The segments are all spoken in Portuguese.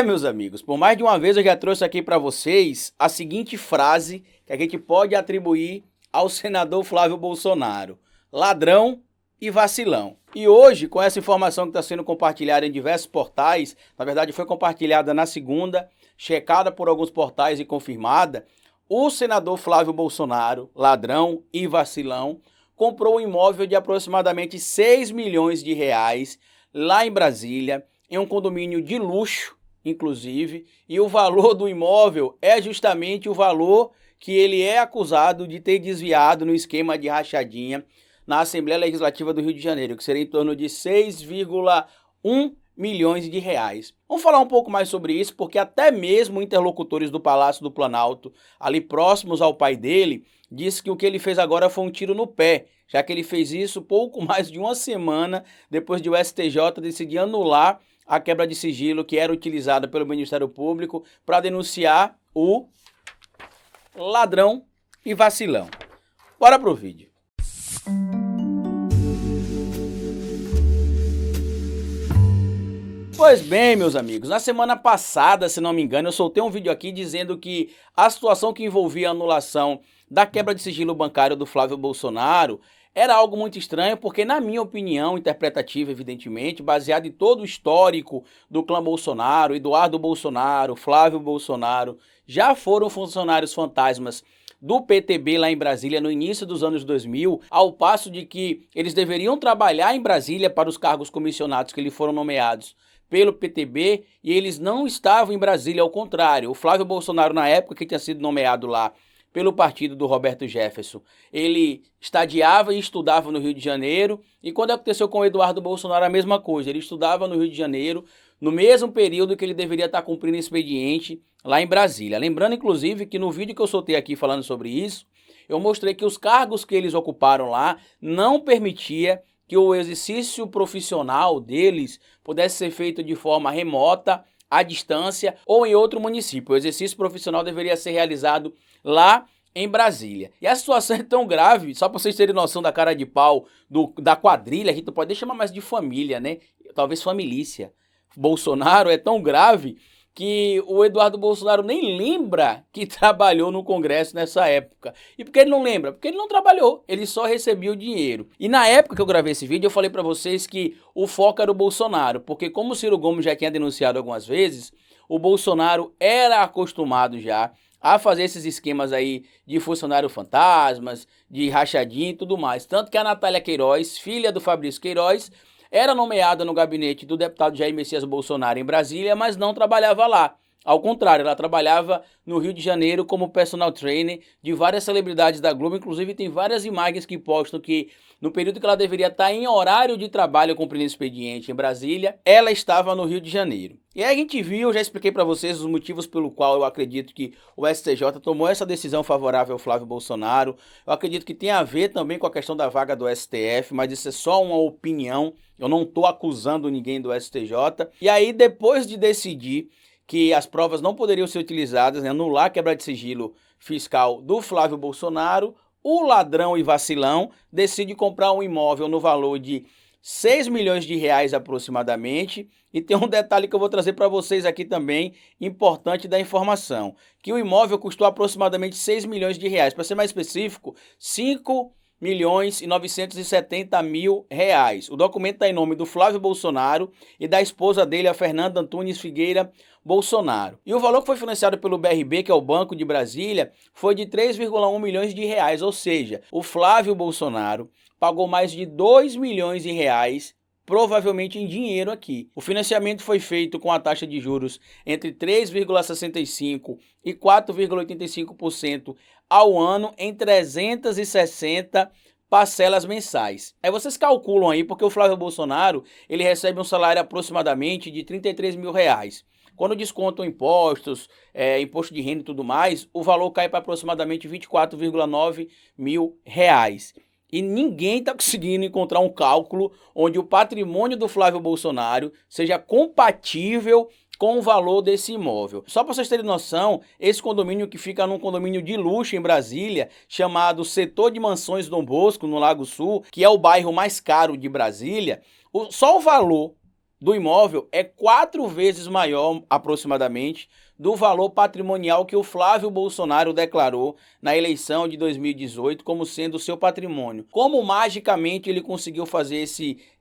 Meus amigos, por mais de uma vez eu já trouxe aqui para vocês a seguinte frase que a gente pode atribuir ao senador Flávio Bolsonaro: ladrão e vacilão. E hoje, com essa informação que está sendo compartilhada em diversos portais, na verdade foi compartilhada na segunda, checada por alguns portais e confirmada, o senador Flávio Bolsonaro, ladrão e vacilão, comprou um imóvel de aproximadamente 6 milhões de reais lá em Brasília, em um condomínio de luxo, inclusive, e o valor do imóvel é justamente o valor que ele é acusado de ter desviado no esquema de rachadinha na Assembleia Legislativa do Rio de Janeiro, que seria em torno de 6,1 milhões de reais. Vamos falar um pouco mais sobre isso, porque até mesmo interlocutores do Palácio do Planalto, ali próximos ao pai dele, disse que o que ele fez agora foi um tiro no pé, já que ele fez isso pouco mais de uma semana depois de o STJ decidir anular a quebra de sigilo que era utilizada pelo Ministério Público para denunciar o ladrão e vacilão. Bora pro vídeo. Pois bem, meus amigos, na semana passada, se não me engano, eu soltei um vídeo aqui dizendo que a situação que envolvia a anulação da quebra de sigilo bancário do Flávio Bolsonaro era algo muito estranho, porque na minha opinião, interpretativa evidentemente, baseado em todo o histórico do clã Bolsonaro, Eduardo Bolsonaro, Flávio Bolsonaro, já foram funcionários fantasmas do PTB lá em Brasília no início dos anos 2000, ao passo de que eles deveriam trabalhar em Brasília para os cargos comissionados que lhe foram nomeados pelo PTB, e eles não estavam em Brasília, ao contrário. O Flávio Bolsonaro, na época que tinha sido nomeado lá pelo partido do Roberto Jefferson, ele estadiava e estudava no Rio de Janeiro, e quando aconteceu com o Eduardo Bolsonaro a mesma coisa, ele estudava no Rio de Janeiro, no mesmo período que ele deveria estar cumprindo expediente lá em Brasília. Lembrando, inclusive, que no vídeo que eu soltei aqui falando sobre isso, eu mostrei que os cargos que eles ocuparam lá não permitia que o exercício profissional deles pudesse ser feito de forma remota, à distância ou em outro município. O exercício profissional deveria ser realizado lá em Brasília. E a situação é tão grave, só para vocês terem noção da cara de pau da quadrilha, a gente pode chamar mais de família, né? Talvez familícia. Bolsonaro é tão grave que o Eduardo Bolsonaro nem lembra que trabalhou no Congresso nessa época. E por que ele não lembra? Porque ele não trabalhou, ele só recebia o dinheiro. E na época que eu gravei esse vídeo, eu falei para vocês que o foco era o Bolsonaro, porque como o Ciro Gomes já tinha denunciado algumas vezes, o Bolsonaro era acostumado já a fazer esses esquemas aí de funcionário fantasmas, de rachadinha e tudo mais. Tanto que a Natália Queiroz, filha do Fabrício Queiroz, era nomeada no gabinete do deputado Jair Messias Bolsonaro em Brasília, mas não trabalhava lá. Ao contrário, ela trabalhava no Rio de Janeiro como personal trainer de várias celebridades da Globo. Inclusive tem várias imagens que postam que no período que ela deveria estar em horário de trabalho cumprindo expediente em Brasília, ela estava no Rio de Janeiro. E aí a gente viu, eu já expliquei para vocês os motivos pelo qual eu acredito que o STJ tomou essa decisão favorável ao Flávio Bolsonaro. Eu acredito que tem a ver também com a questão da vaga do STF, mas isso é só uma opinião. Eu não estou acusando ninguém do STJ. E aí, depois de decidir que as provas não poderiam ser utilizadas, né, anular a quebra de sigilo fiscal do Flávio Bolsonaro, o ladrão e vacilão decide comprar um imóvel no valor de 6 milhões de reais aproximadamente. E tem um detalhe que eu vou trazer para vocês aqui também, importante da informação, que o imóvel custou aproximadamente 6 milhões de reais. Para ser mais específico, 5.970.000 reais. O documento está em nome do Flávio Bolsonaro e da esposa dele, a Fernanda Antunes Figueira Bolsonaro. E o valor que foi financiado pelo BRB, que é o Banco de Brasília, foi de 3,1 milhões de reais, ou seja, o Flávio Bolsonaro pagou mais de 2 milhões de reais, provavelmente em dinheiro aqui. O financiamento foi feito com a taxa de juros entre 3,65% e 4,85% ao ano em 360 parcelas mensais. Aí vocês calculam aí, porque o Flávio Bolsonaro ele recebe um salário aproximadamente de 33 mil reais. Quando descontam impostos, imposto de renda e tudo mais, o valor cai para aproximadamente 24,9 mil reais. E ninguém está conseguindo encontrar um cálculo onde o patrimônio do Flávio Bolsonaro seja compatível com o valor desse imóvel. Só para vocês terem noção, esse condomínio que fica num condomínio de luxo em Brasília, chamado Setor de Mansões Dom Bosco, no Lago Sul, que é o bairro mais caro de Brasília, só o valor do imóvel é 4 vezes maior, aproximadamente, do valor patrimonial que o Flávio Bolsonaro declarou na eleição de 2018 como sendo seu patrimônio. Como magicamente ele conseguiu fazer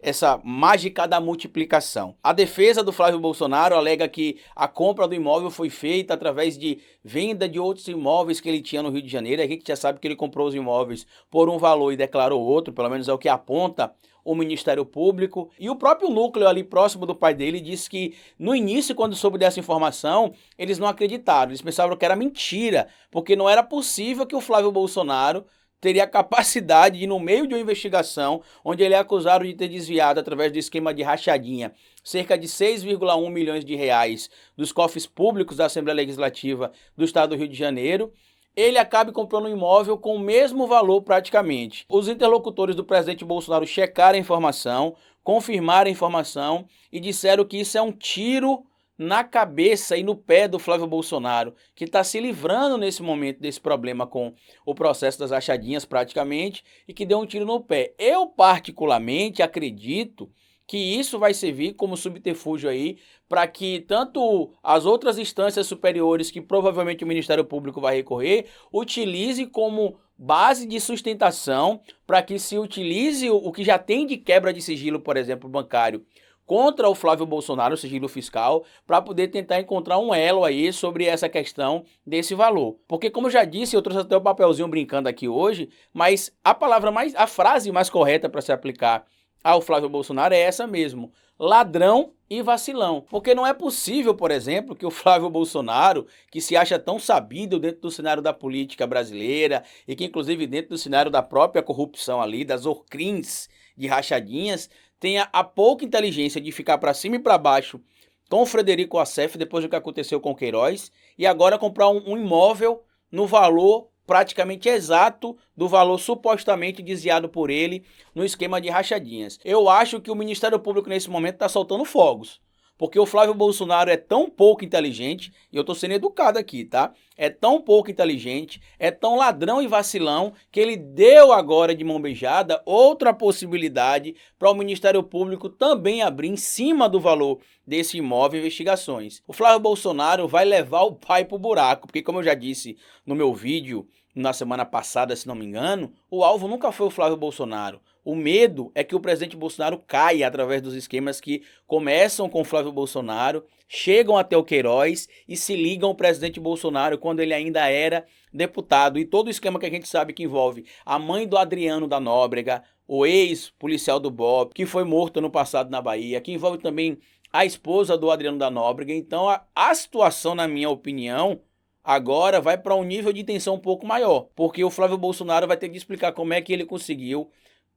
essa mágica da multiplicação? A defesa do Flávio Bolsonaro alega que a compra do imóvel foi feita através de venda de outros imóveis que ele tinha no Rio de Janeiro. A gente já sabe que ele comprou os imóveis por um valor e declarou outro, pelo menos é o que aponta o Ministério Público. E o próprio núcleo ali próximo do pai dele disse que no início, quando soube dessa informação, eles não acreditaram, eles pensavam que era mentira, porque não era possível que o Flávio Bolsonaro teria a capacidade de, no meio de uma investigação, onde ele é acusado de ter desviado, através do esquema de rachadinha, cerca de 6,1 milhões de reais dos cofres públicos da Assembleia Legislativa do Estado do Rio de Janeiro, ele acabe comprando um imóvel com o mesmo valor praticamente. Os interlocutores do presidente Bolsonaro checaram a informação, confirmaram a informação e disseram que isso é um tiro na cabeça e no pé do Flávio Bolsonaro, que está se livrando nesse momento desse problema com o processo das rachadinhas praticamente e que deu um tiro no pé. Eu particularmente acredito que isso vai servir como subterfúgio aí para que tanto as outras instâncias superiores, que provavelmente o Ministério Público vai recorrer, utilize como base de sustentação para que se utilize o que já tem de quebra de sigilo, por exemplo, bancário, contra o Flávio Bolsonaro, o sigilo fiscal, para poder tentar encontrar um elo aí sobre essa questão desse valor. Porque, como eu já disse, eu trouxe até o papelzinho brincando aqui hoje, mas a frase mais correta para se aplicar ao Flávio Bolsonaro é essa mesmo: ladrão e vacilão. Porque não é possível, por exemplo, que o Flávio Bolsonaro, que se acha tão sabido dentro do cenário da política brasileira e que inclusive dentro do cenário da própria corrupção ali, das orcrins de rachadinhas, tenha a pouca inteligência de ficar para cima e para baixo com o Frederico Assef depois do que aconteceu com o Queiroz e agora comprar um imóvel no valor praticamente exato do valor supostamente desviado por ele no esquema de rachadinhas. Eu acho que o Ministério Público nesse momento está soltando fogos, porque o Flávio Bolsonaro é tão pouco inteligente, e eu estou sendo educado aqui, tá? É tão pouco inteligente, é tão ladrão e vacilão, que ele deu agora de mão beijada outra possibilidade para o Ministério Público também abrir em cima do valor desse imóvel investigações. O Flávio Bolsonaro vai levar o pai pro buraco, porque como eu já disse no meu vídeo na semana passada, se não me engano, o alvo nunca foi o Flávio Bolsonaro. O medo é que o presidente Bolsonaro caia através dos esquemas que começam com o Flávio Bolsonaro, chegam até o Queiroz e se ligam ao presidente Bolsonaro quando ele ainda era deputado. E todo o esquema que a gente sabe que envolve a mãe do Adriano da Nóbrega, o ex-policial do BOP, que foi morto ano passado na Bahia, que envolve também a esposa do Adriano da Nóbrega. Então a situação, na minha opinião, agora vai para um nível de tensão um pouco maior, porque o Flávio Bolsonaro vai ter que explicar como é que ele conseguiu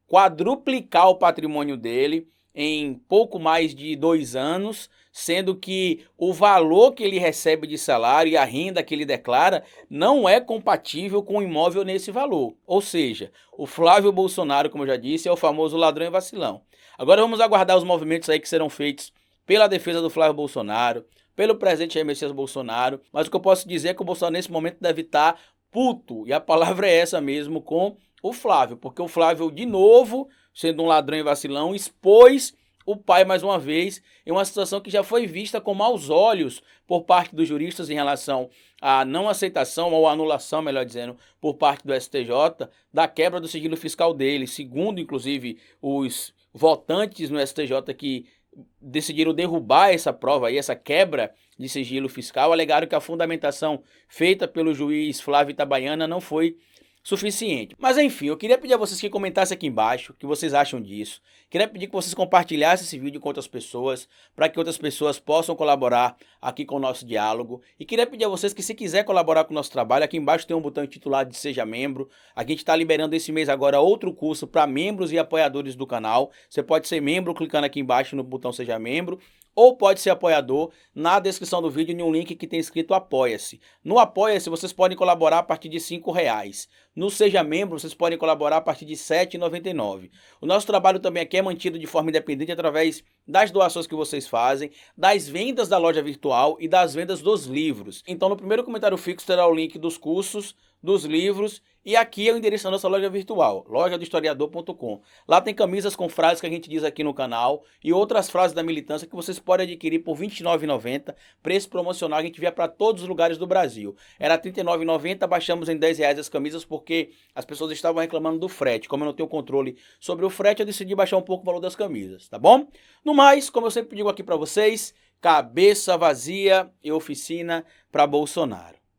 quadruplicar o patrimônio dele em pouco mais de 2 anos, sendo que o valor que ele recebe de salário e a renda que ele declara não é compatível com o imóvel nesse valor. Ou seja, o Flávio Bolsonaro, como eu já disse, é o famoso ladrão e vacilão. Agora vamos aguardar os movimentos aí que serão feitos pela defesa do Flávio Bolsonaro, pelo presidente Jair Messias Bolsonaro, mas o que eu posso dizer é que o Bolsonaro nesse momento deve estar puto, e a palavra é essa mesmo, com o Flávio, porque o Flávio, de novo, sendo um ladrão e vacilão, expôs o pai mais uma vez em uma situação que já foi vista com maus olhos por parte dos juristas em relação à não aceitação ou anulação, melhor dizendo, por parte do STJ, da quebra do sigilo fiscal dele, segundo, inclusive, os votantes no STJ que decidiram derrubar essa prova aí, essa quebra de sigilo fiscal, alegaram que a fundamentação feita pelo juiz Flávio Itabaiana não foi suficiente. Mas enfim, eu queria pedir a vocês que comentassem aqui embaixo o que vocês acham disso. Queria pedir que vocês compartilhassem esse vídeo com outras pessoas, para que outras pessoas possam colaborar aqui com o nosso diálogo. E queria pedir a vocês que, se quiser colaborar com o nosso trabalho, aqui embaixo tem um botão intitulado de Seja Membro. A gente está liberando esse mês agora outro curso para membros e apoiadores do canal. Você pode ser membro clicando aqui embaixo no botão Seja Membro, ou pode ser apoiador na descrição do vídeo em um link que tem escrito Apoia-se. No Apoia-se vocês podem colaborar a partir de R$5. No Seja Membro vocês podem colaborar a partir de R$ 7,99. O nosso trabalho também aqui é mantido de forma independente através das doações que vocês fazem, das vendas da loja virtual e das vendas dos livros. Então no primeiro comentário fixo terá o link dos cursos dos livros. E aqui é o endereço da nossa loja virtual, lojadohistoriador.com. Lá tem camisas com frases que a gente diz aqui no canal e outras frases da militância que vocês podem adquirir por R$ 29,90, preço promocional, a gente via para todos os lugares do Brasil. Era R$ 39,90, baixamos em R$ 10 as camisas porque as pessoas estavam reclamando do frete. Como eu não tenho controle sobre o frete, eu decidi baixar um pouco o valor das camisas, tá bom? No mais, como eu sempre digo aqui para vocês, cabeça vazia e oficina para Bolsonaro.